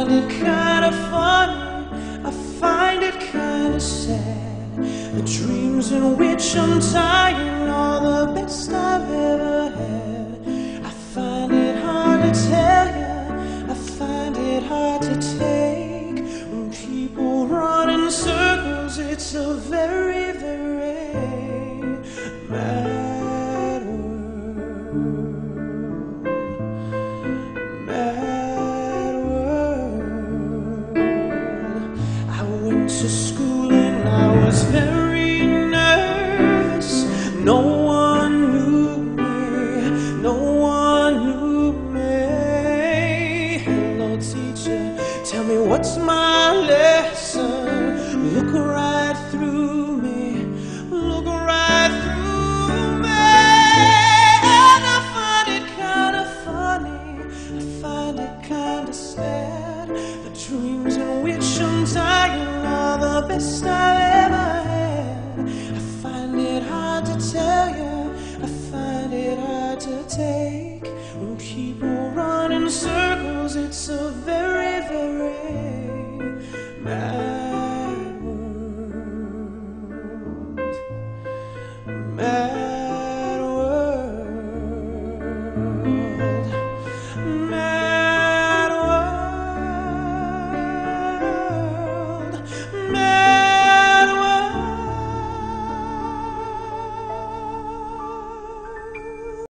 find it kinda funny, I find it kinda sad. The dreams in which I'm dying are the best I've ever had. I find it hard to tell you, I find it hard to take. When people run in circles, it's a very, very mad world. Mad world. I went to school and I was very nervous. No one knew me, no one knew me. Hello teacher, tell me what's my lesson. Look right through me, look right through me. And I find it kinda funny, I find it kinda sad. The dreams in which I'm dying are the best I've ever